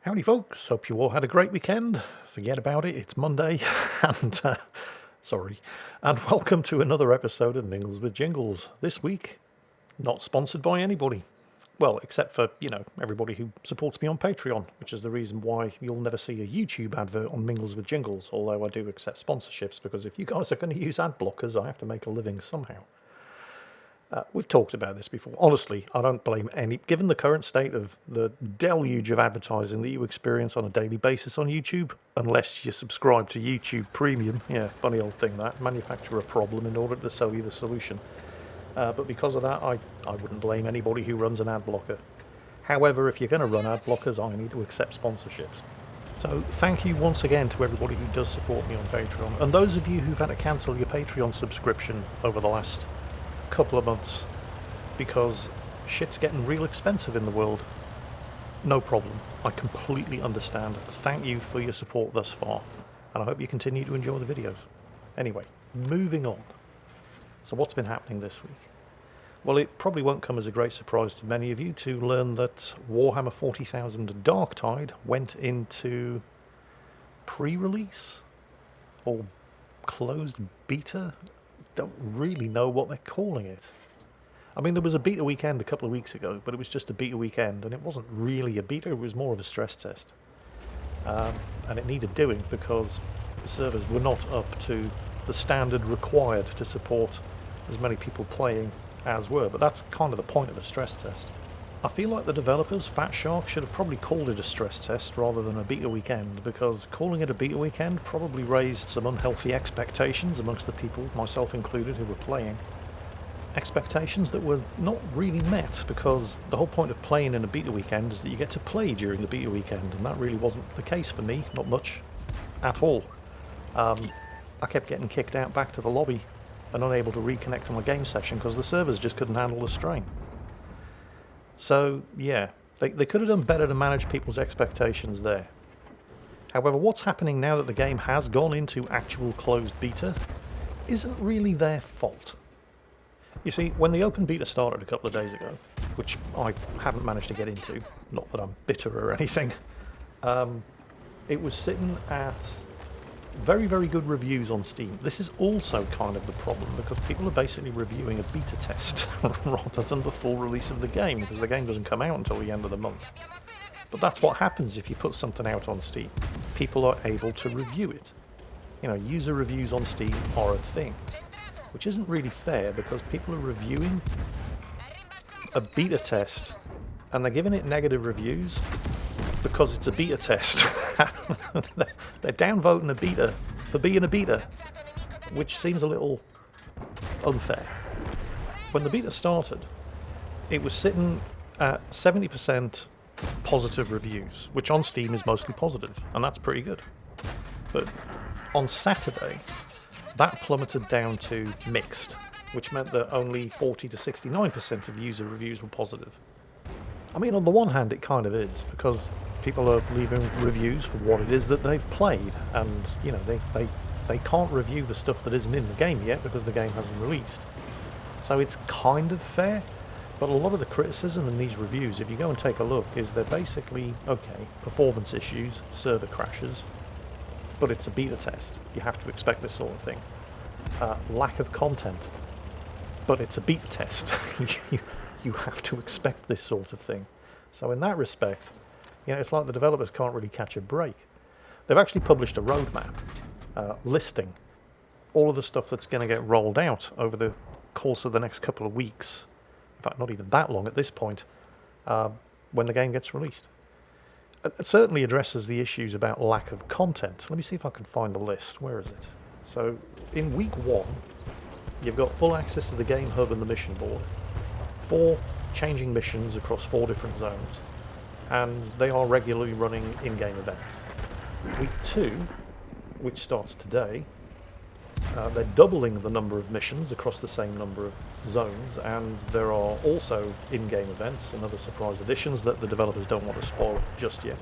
Howdy folks, hope you all had a great weekend. Forget about it, it's Monday, and sorry. And welcome to another episode of Mingles with Jingles. This week, not sponsored by anybody. Well, except for, everybody who supports me on Patreon, which is the reason why you'll never see a YouTube advert on Mingles with Jingles, although I do accept sponsorships, because if you guys are going to use ad blockers, I have to make a living somehow. We've talked about this before. Honestly, I don't blame any... Given the current state of the deluge of advertising that you experience on a daily basis on YouTube, unless you subscribe to YouTube Premium, yeah, funny old thing that, manufacture a problem in order to sell you the solution. But because of that, I wouldn't blame anybody who runs an ad blocker. However, if you're going to run ad blockers, I need to accept sponsorships. So thank you once again to everybody who does support me on Patreon. And those of you who've had to cancel your Patreon subscription over the last couple of months because shit's getting real expensive in the world, no problem. I completely understand. Thank you for your support thus far, and I hope you continue to enjoy the videos. Anyway, moving on. So what's been happening this week? Well, it probably won't come as a great surprise to many of you to learn that Warhammer 40,000 Darktide went into pre-release or closed beta. Don't really know what they're calling it. I mean, there was a beta weekend a couple of weeks ago, but it was just a beta weekend, and it wasn't really a beta, it was more of a stress test. And it needed doing because the servers were not up to the standard required to support as many people playing as were, but that's kind of the point of a stress test. I feel like the developers, Fat Shark, should have probably called it a stress test rather than a beta weekend, because calling it a beta weekend probably raised some unhealthy expectations amongst the people, myself included, who were playing. Expectations that were not really met, because the whole point of playing in a beta weekend is that you get to play during the beta weekend, and that really wasn't the case for me, not much at all. I kept getting kicked out back to the lobby and unable to reconnect to my game session because the servers just couldn't handle the strain. So, yeah, they could have done better to manage people's expectations there. However, what's happening now that the game has gone into actual closed beta isn't really their fault. You see, when the open beta started a couple of days ago, which I haven't managed to get into, not that I'm bitter or anything, it was sitting at very, very good reviews on Steam. This is also kind of the problem, because people are basically reviewing a beta test rather than the full release of the game, because the game doesn't come out until the end of the month. But that's what happens if you put something out on Steam. People are able to review it. User reviews on Steam are a thing, which isn't really fair, because people are reviewing a beta test and they're giving it negative reviews because it's a beta test. They're downvoting a beta for being a beta, which seems a little unfair. When the beta started, it was sitting at 70% positive reviews, which on Steam is mostly positive, and that's pretty good. But on Saturday, that plummeted down to mixed, which meant that only 40 to 69% of user reviews were positive. I mean, on the one hand, it kind of is, because people are leaving reviews for what it is that they've played, and, they can't review the stuff that isn't in the game yet because the game hasn't released. So it's kind of fair, but a lot of the criticism in these reviews, if you go and take a look, is they're basically, okay, performance issues, server crashes, but it's a beta test. You have to expect this sort of thing. Lack of content, but it's a beta test. You have to expect this sort of thing. So in that respect, it's like the developers can't really catch a break. They've actually published a roadmap listing all of the stuff that's going to get rolled out over the course of the next couple of weeks. In fact, not even that long at this point, when the game gets released. It certainly addresses the issues about lack of content. Let me see if I can find the list. Where is it? So, in week 1, you've got full access to the game hub and the mission board, 4 changing missions across 4 different zones, and they are regularly running in-game events. Week 2, which starts today, they're doubling the number of missions across the same number of zones, and there are also in-game events and other surprise additions that the developers don't want to spoil just yet.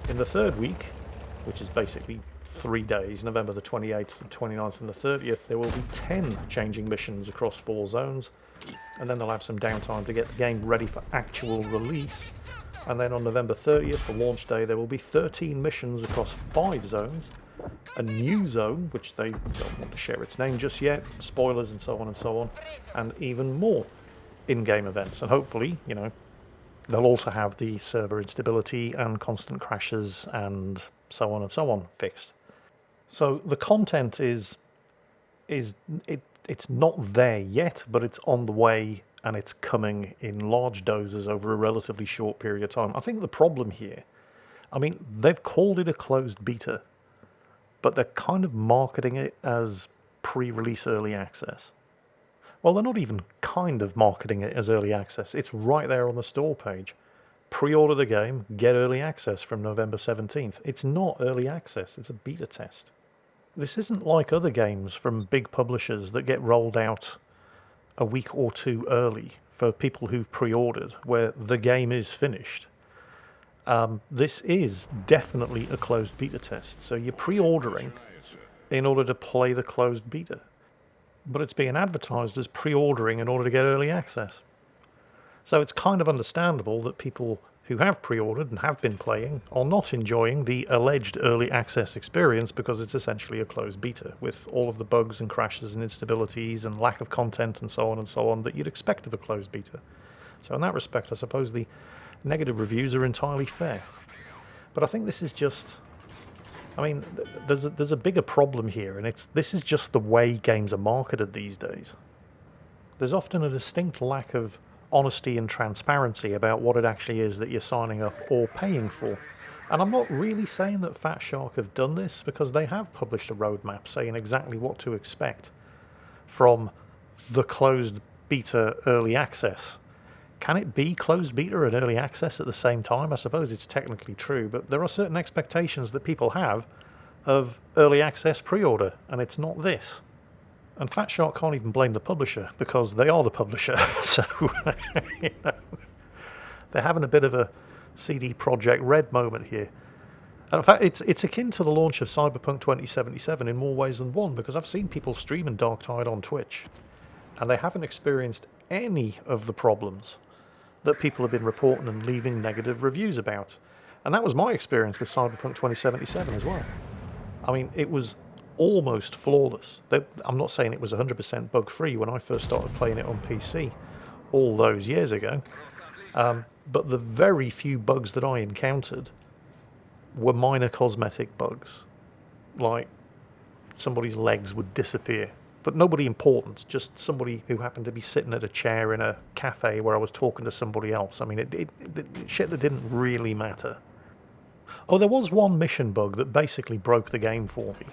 In the 3rd week, which is basically 3 days, November the 28th, the 29th and the 30th, there will be 10 changing missions across 4 zones, and then they'll have some downtime to get the game ready for actual release And then on November 30th, the launch day, there will be 13 missions across 5 zones, a new zone, which they don't want to share its name just yet, spoilers and so on, and even more in-game events. And hopefully, you know, they'll also have the server instability and constant crashes and so on fixed. So the content it's not there yet, but it's on the way and it's coming in large doses over a relatively short period of time. I think the problem here, I mean, they've called it a closed beta, but they're kind of marketing it as pre-release early access. Well, they're not even kind of marketing it as early access. It's right there on the store page. Pre-order the game, get early access from November 17th. It's not early access, it's a beta test. This isn't like other games from big publishers that get rolled out a week or two early for people who've pre-ordered, where the game is finished. This is definitely a closed beta test, so you're pre-ordering in order to play the closed beta. But it's being advertised as pre-ordering in order to get early access. So it's kind of understandable that people who have pre-ordered and have been playing are not enjoying the alleged early access experience, because it's essentially a closed beta with all of the bugs and crashes and instabilities and lack of content and so on that you'd expect of a closed beta. So in that respect, I suppose the negative reviews are entirely fair. But I think this is just... I mean, there's a bigger problem here, and this is just the way games are marketed these days. There's often a distinct lack of honesty and transparency about what it actually is that you're signing up or paying for. And I'm not really saying that Fat Shark have done this, because they have published a roadmap saying exactly what to expect from the closed beta early access. Can it be closed beta and early access at the same time? I suppose it's technically true, but there are certain expectations that people have of early access pre-order, and it's not this. And Fat Shark can't even blame the publisher, because they are the publisher. So, you know, they're having a bit of a CD Projekt Red moment here. And in fact, it's akin to the launch of Cyberpunk 2077 in more ways than one, because I've seen people streaming Darktide on Twitch, and they haven't experienced any of the problems that people have been reporting and leaving negative reviews about. And that was my experience with Cyberpunk 2077 as well. I mean, it was almost flawless. I'm not saying it was 100% bug-free when I first started playing it on PC all those years ago, but the very few bugs that I encountered were minor cosmetic bugs, like somebody's legs would disappear, but nobody important, just somebody who happened to be sitting at a chair in a cafe where I was talking to somebody else. I mean, shit that didn't really matter. Oh, there was one mission bug that basically broke the game for me.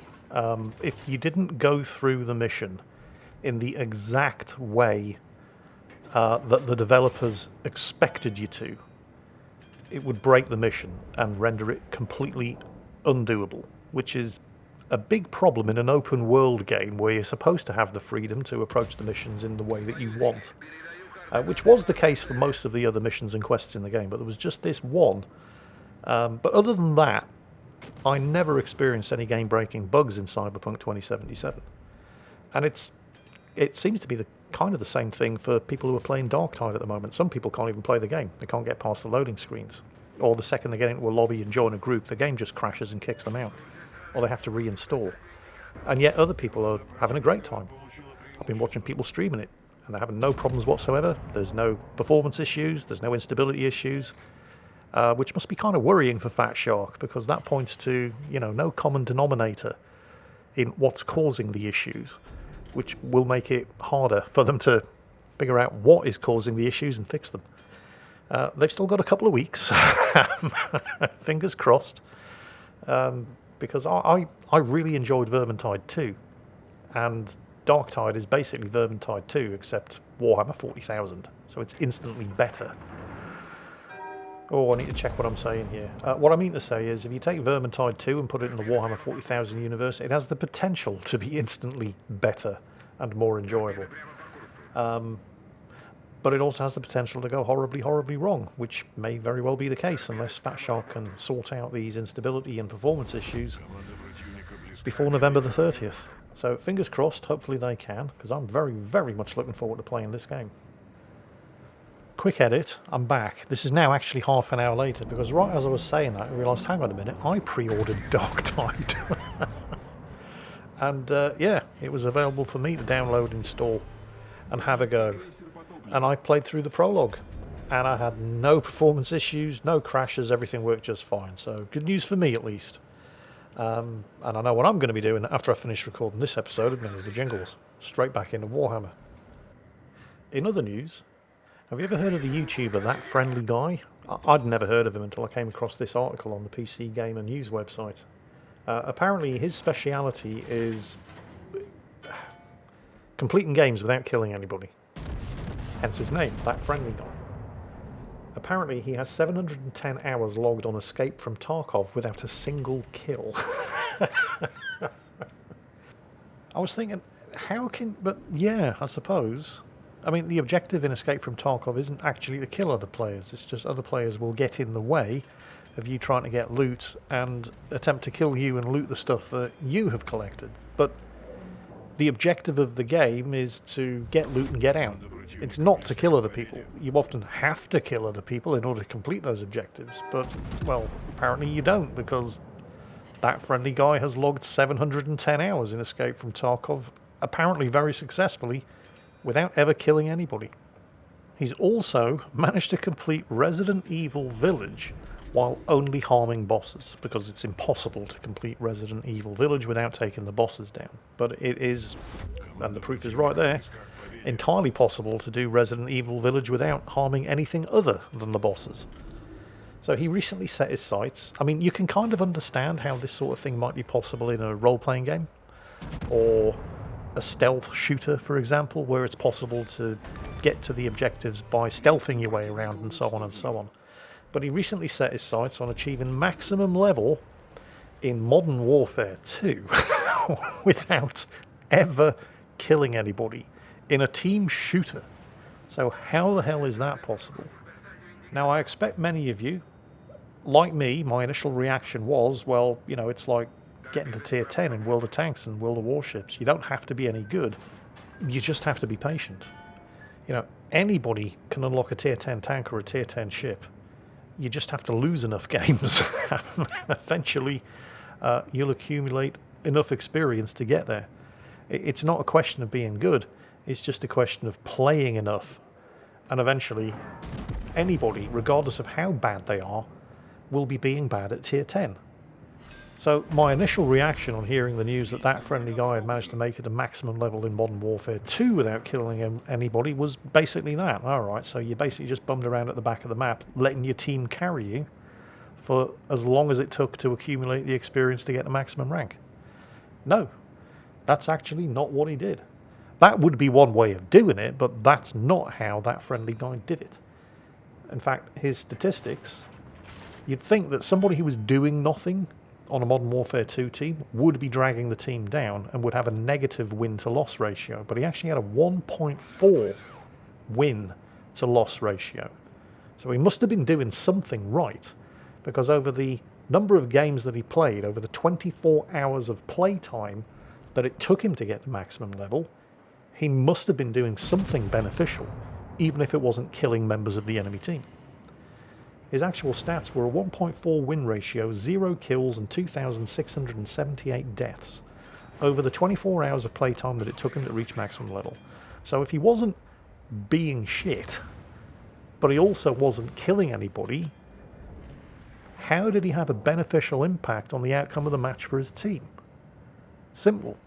If you didn't go through the mission in the exact way that the developers expected you to, it would break the mission and render it completely undoable, which is a big problem in an open world game where you're supposed to have the freedom to approach the missions in the way that you want, which was the case for most of the other missions and quests in the game, but there was just this one. But other than that, I never experienced any game-breaking bugs in Cyberpunk 2077. And it seems to be kind of the same thing for people who are playing Darktide at the moment. Some people can't even play the game. They can't get past the loading screens. Or the second they get into a lobby and join a group, the game just crashes and kicks them out. Or they have to reinstall. And yet other people are having a great time. I've been watching people streaming it, and they're having no problems whatsoever. There's no performance issues, there's no instability issues. Which must be kind of worrying for Fat Shark, because that points to, you know, no common denominator in what's causing the issues, which will make it harder for them to figure out what is causing the issues and fix them. They've still got a couple of weeks, fingers crossed, because I really enjoyed Vermintide 2, and Darktide is basically Vermintide 2 except Warhammer 40,000, so it's instantly better. Oh, I need to check what I'm saying here. What I mean to say is, if you take Vermintide 2 and put it in the Warhammer 40,000 universe, it has the potential to be instantly better and more enjoyable. But it also has the potential to go horribly, horribly wrong, which may very well be the case unless Fat Shark can sort out these instability and performance issues before November the 30th. So fingers crossed, hopefully they can, because I'm very, very much looking forward to playing this game. quick edit. I'm back. This is now actually half an hour later, because right as I was saying that, I realised, hang on a minute, I pre-ordered Darktide. And yeah, it was available for me to download, install, and have a go. And I played through the prologue, and I had no performance issues, no crashes, everything worked just fine. So good news for me, at least. And I know what I'm going to be doing after I finish recording this episode of Mingles with Jingles. Straight back into Warhammer. In other news, have you ever heard of the YouTuber That Friendly Guy? I'd never heard of him until I came across this article on the PC Gamer News website. Apparently his speciality is completing games without killing anybody. Hence his name, That Friendly Guy. Apparently he has 710 hours logged on Escape from Tarkov without a single kill. I was thinking, how can... But yeah, I suppose. I mean, the objective in Escape from Tarkov isn't actually to kill other players. It's just other players will get in the way of you trying to get loot and attempt to kill you and loot the stuff that you have collected. But the objective of the game is to get loot and get out. It's not to kill other people. You often have to kill other people in order to complete those objectives. But, well, apparently you don't, because That Friendly Guy has logged 710 hours in Escape from Tarkov, apparently very successfully, without ever killing anybody. He's also managed to complete Resident Evil Village while only harming bosses, because it's impossible to complete Resident Evil Village without taking the bosses down. But it is, and the proof is right there, entirely possible to do Resident Evil Village without harming anything other than the bosses. So he recently set his sights. I mean, you can kind of understand how this sort of thing might be possible in a role-playing game, or a stealth shooter, for example, where it's possible to get to the objectives by stealthing your way around and so on and so on. But he recently set his sights on achieving maximum level in Modern Warfare 2 without ever killing anybody in a team shooter. So how the hell is that possible? Now, I expect many of you, like me, my initial reaction was, well, you know, it's like getting to tier 10 in World of Tanks and World of Warships. You don't have to be any good. You just have to be patient. You know, anybody can unlock a tier 10 tank or a tier 10 ship. You just have to lose enough games. Eventually, you'll accumulate enough experience to get there. It's not a question of being good. It's just a question of playing enough. And eventually, anybody, regardless of how bad they are, will be being bad at tier 10. So my initial reaction on hearing the news that That Friendly Guy had managed to make it a maximum level in Modern Warfare 2 without killing anybody was basically that. Alright, so you basically just bummed around at the back of the map, letting your team carry you for as long as it took to accumulate the experience to get the maximum rank. No, that's actually not what he did. That would be one way of doing it, but that's not how That Friendly Guy did it. In fact, his statistics, you'd think that somebody who was doing nothing on a Modern Warfare 2 team would be dragging the team down and would have a negative win-to-loss ratio, but he actually had a 1.4 win-to-loss ratio. So he must have been doing something right, because over the number of games that he played, over the 24 hours of playtime that it took him to get to maximum level, he must have been doing something beneficial, even if it wasn't killing members of the enemy team. His actual stats were a 1.4 win ratio, 0 kills and 2,678 deaths over the 24 hours of playtime that it took him to reach maximum level. So if he wasn't being shit, but he also wasn't killing anybody, how did he have a beneficial impact on the outcome of the match for his team? Simple.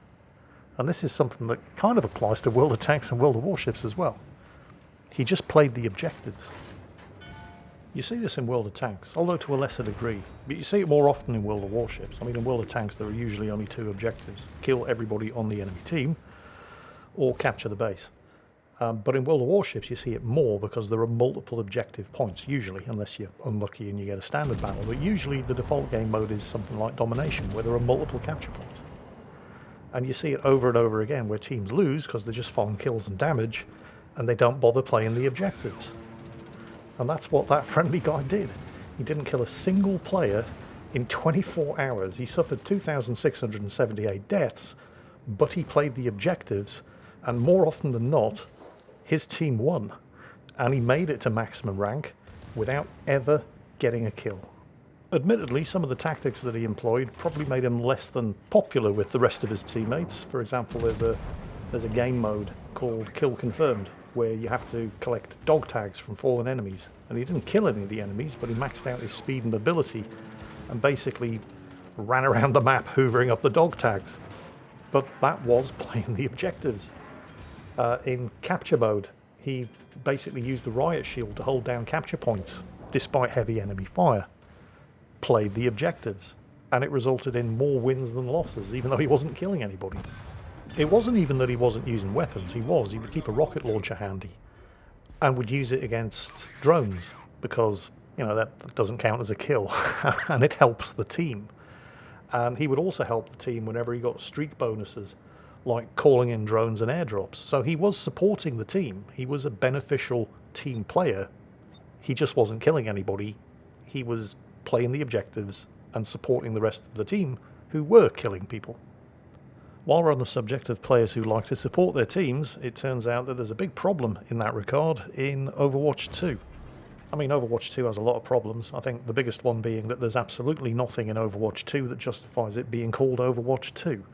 And this is something that kind of applies to World of Tanks and World of Warships as well. He just played the objectives. You see this in World of Tanks, although to a lesser degree. But you see it more often in World of Warships. I mean, in World of Tanks there are usually only two objectives. Kill everybody on the enemy team, or capture the base. But in World of Warships you see it more because there are multiple objective points, usually, unless you're unlucky and you get a standard battle. But usually the default game mode is something like Domination, where there are multiple capture points. And you see it over and over again, where teams lose because they're just farming kills and damage, and they don't bother playing the objectives. And that's what That Friendly Guy did. He didn't kill a single player in 24 hours. He suffered 2,678 deaths, but he played the objectives, and more often than not, his team won. and he made it to maximum rank without ever getting a kill. Admittedly, some of the tactics that he employed probably made him less than popular with the rest of his teammates. For example, there's a game mode called Kill Confirmed, where you have to collect dog tags from fallen enemies. And he didn't kill any of the enemies, but he maxed out his speed and mobility and basically ran around the map hoovering up the dog tags. But that was playing the objectives. In capture mode, he basically used the riot shield to hold down capture points, despite heavy enemy fire. Played the objectives, and it resulted in more wins than losses, even though he wasn't killing anybody. It wasn't even that he wasn't using weapons. He would keep a rocket launcher handy and would use it against drones because, you know, that doesn't count as a kill and it helps the team. And he would also help the team whenever he got streak bonuses, like calling in drones and airdrops. So he was supporting the team. He was a beneficial team player. He just wasn't killing anybody. He was playing the objectives and supporting the rest of the team who were killing people. While we're on the subject of players who like to support their teams, it turns out that there's a big problem in that regard in Overwatch 2. I mean, Overwatch 2 has a lot of problems. I think the biggest one being that there's absolutely nothing in Overwatch 2 that justifies it being called Overwatch 2.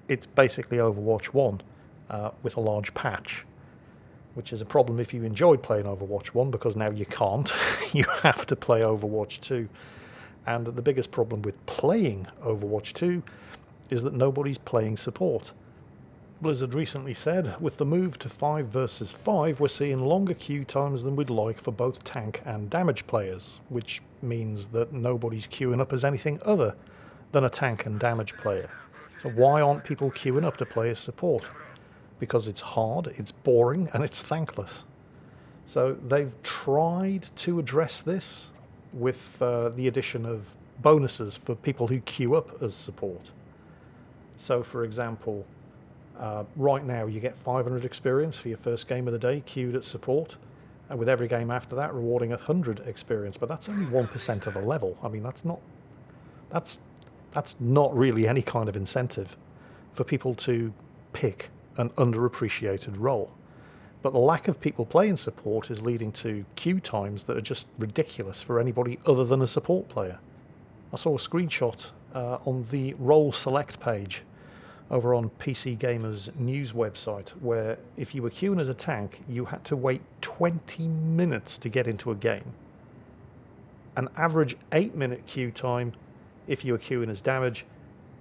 It's basically Overwatch 1 with a large patch, which is a problem if you enjoyed playing Overwatch 1, because now you can't. You have to play Overwatch 2. And the biggest problem with playing Overwatch 2 is that nobody's playing support. Blizzard recently said, with the move to 5 versus 5, we're seeing longer queue times than we'd like for both tank and damage players, which means that nobody's queuing up as anything other than a tank and damage player. So why aren't people queuing up to play as support? Because it's hard, it's boring, and it's thankless. So they've tried to address this with the addition of bonuses for people who queue up as support. So, for example, right now you get 500 experience for your first game of the day queued at support, and with every game after that rewarding 100 experience. But that's only 1% of a level. I mean, that's not really any kind of incentive for people to pick an underappreciated role. But the lack of people playing support is leading to queue times that are just ridiculous for anybody other than a support player. I saw a screenshot on the role select page over on PC Gamer's news website, where if you were queuing as a tank, you had to wait 20 minutes to get into a game. An average 8-minute queue time if you were queuing as damage,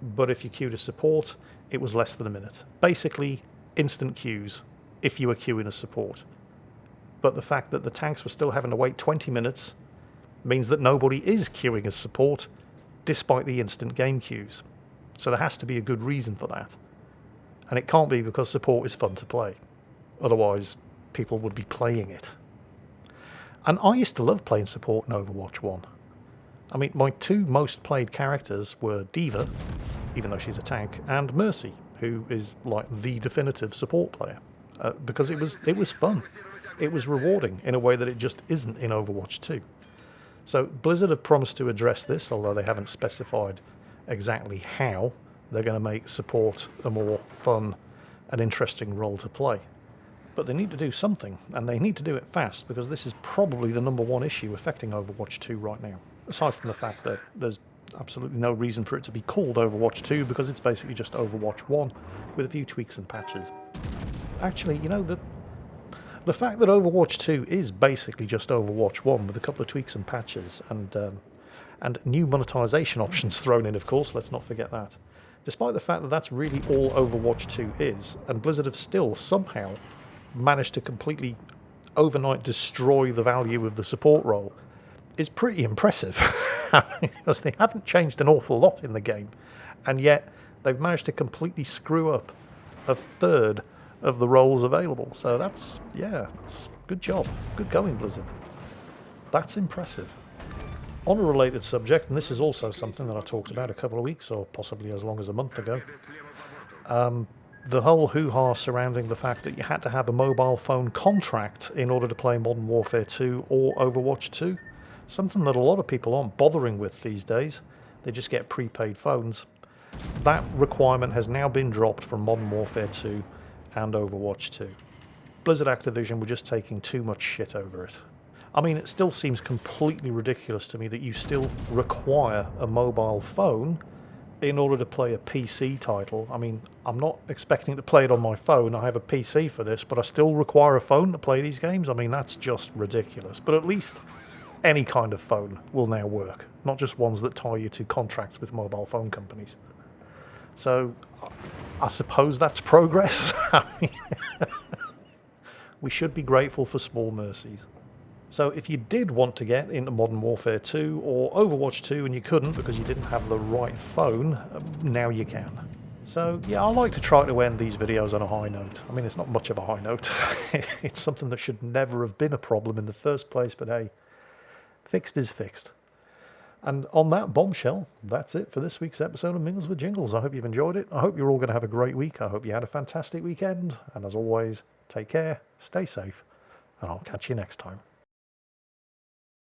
but if you queued as support, it was less than a minute. Basically, instant queues if you were queuing as support. But the fact that the tanks were still having to wait 20 minutes means that nobody is queuing as support, despite the instant game queues. So there has to be a good reason for that. And it can't be because support is fun to play. Otherwise, people would be playing it. And I used to love playing support in Overwatch 1. I mean, my two most played characters were D.Va, even though she's a tank, and Mercy, who is like the definitive support player. Because it was fun. It was rewarding in a way that it just isn't in Overwatch 2. So Blizzard have promised to address this, although they haven't specified exactly how they're going to make support a more fun and interesting role to play. But they need to do something, and they need to do it fast, because this is probably the number one issue affecting Overwatch 2 right now. Aside from the fact that there's absolutely no reason for it to be called Overwatch 2, because it's basically just Overwatch 1 with a few tweaks and patches. Actually, you know, the fact that Overwatch 2 is basically just Overwatch 1 with a couple of tweaks and patches and new monetization options thrown in, of course, let's not forget that. Despite the fact that that's really all Overwatch 2 is, and Blizzard have still somehow managed to completely overnight destroy the value of the support role, is pretty impressive. Because they haven't changed an awful lot in the game, and yet they've managed to completely screw up a third of the roles available. So that's good job. Good going, Blizzard. That's impressive. On a related subject, and this is also something that I talked about a couple of weeks or possibly as long as a month ago, the whole hoo-ha surrounding the fact that you had to have a mobile phone contract in order to play Modern Warfare 2 or Overwatch 2. Something that a lot of people aren't bothering with these days. They just get prepaid phones. That requirement has now been dropped from Modern Warfare 2 and Overwatch 2. Blizzard Activision were just taking too much shit over it. I mean, it still seems completely ridiculous to me that you still require a mobile phone in order to play a PC title. I mean, I'm not expecting to play it on my phone. I have a PC for this, but I still require a phone to play these games. I mean, that's just ridiculous. But at least any kind of phone will now work, not just ones that tie you to contracts with mobile phone companies. So I suppose that's progress. I mean, we should be grateful for small mercies. So if you did want to get into Modern Warfare 2 or Overwatch 2 and you couldn't because you didn't have the right phone, now you can. So yeah, I like to try to end these videos on a high note. I mean, it's not much of a high note. It's something that should never have been a problem in the first place, but hey, fixed is fixed. And on that bombshell, that's it for this week's episode of Mingles with Jingles. I hope you've enjoyed it. I hope you're all going to have a great week. I hope you had a fantastic weekend. And as always, take care, stay safe, and I'll catch you next time.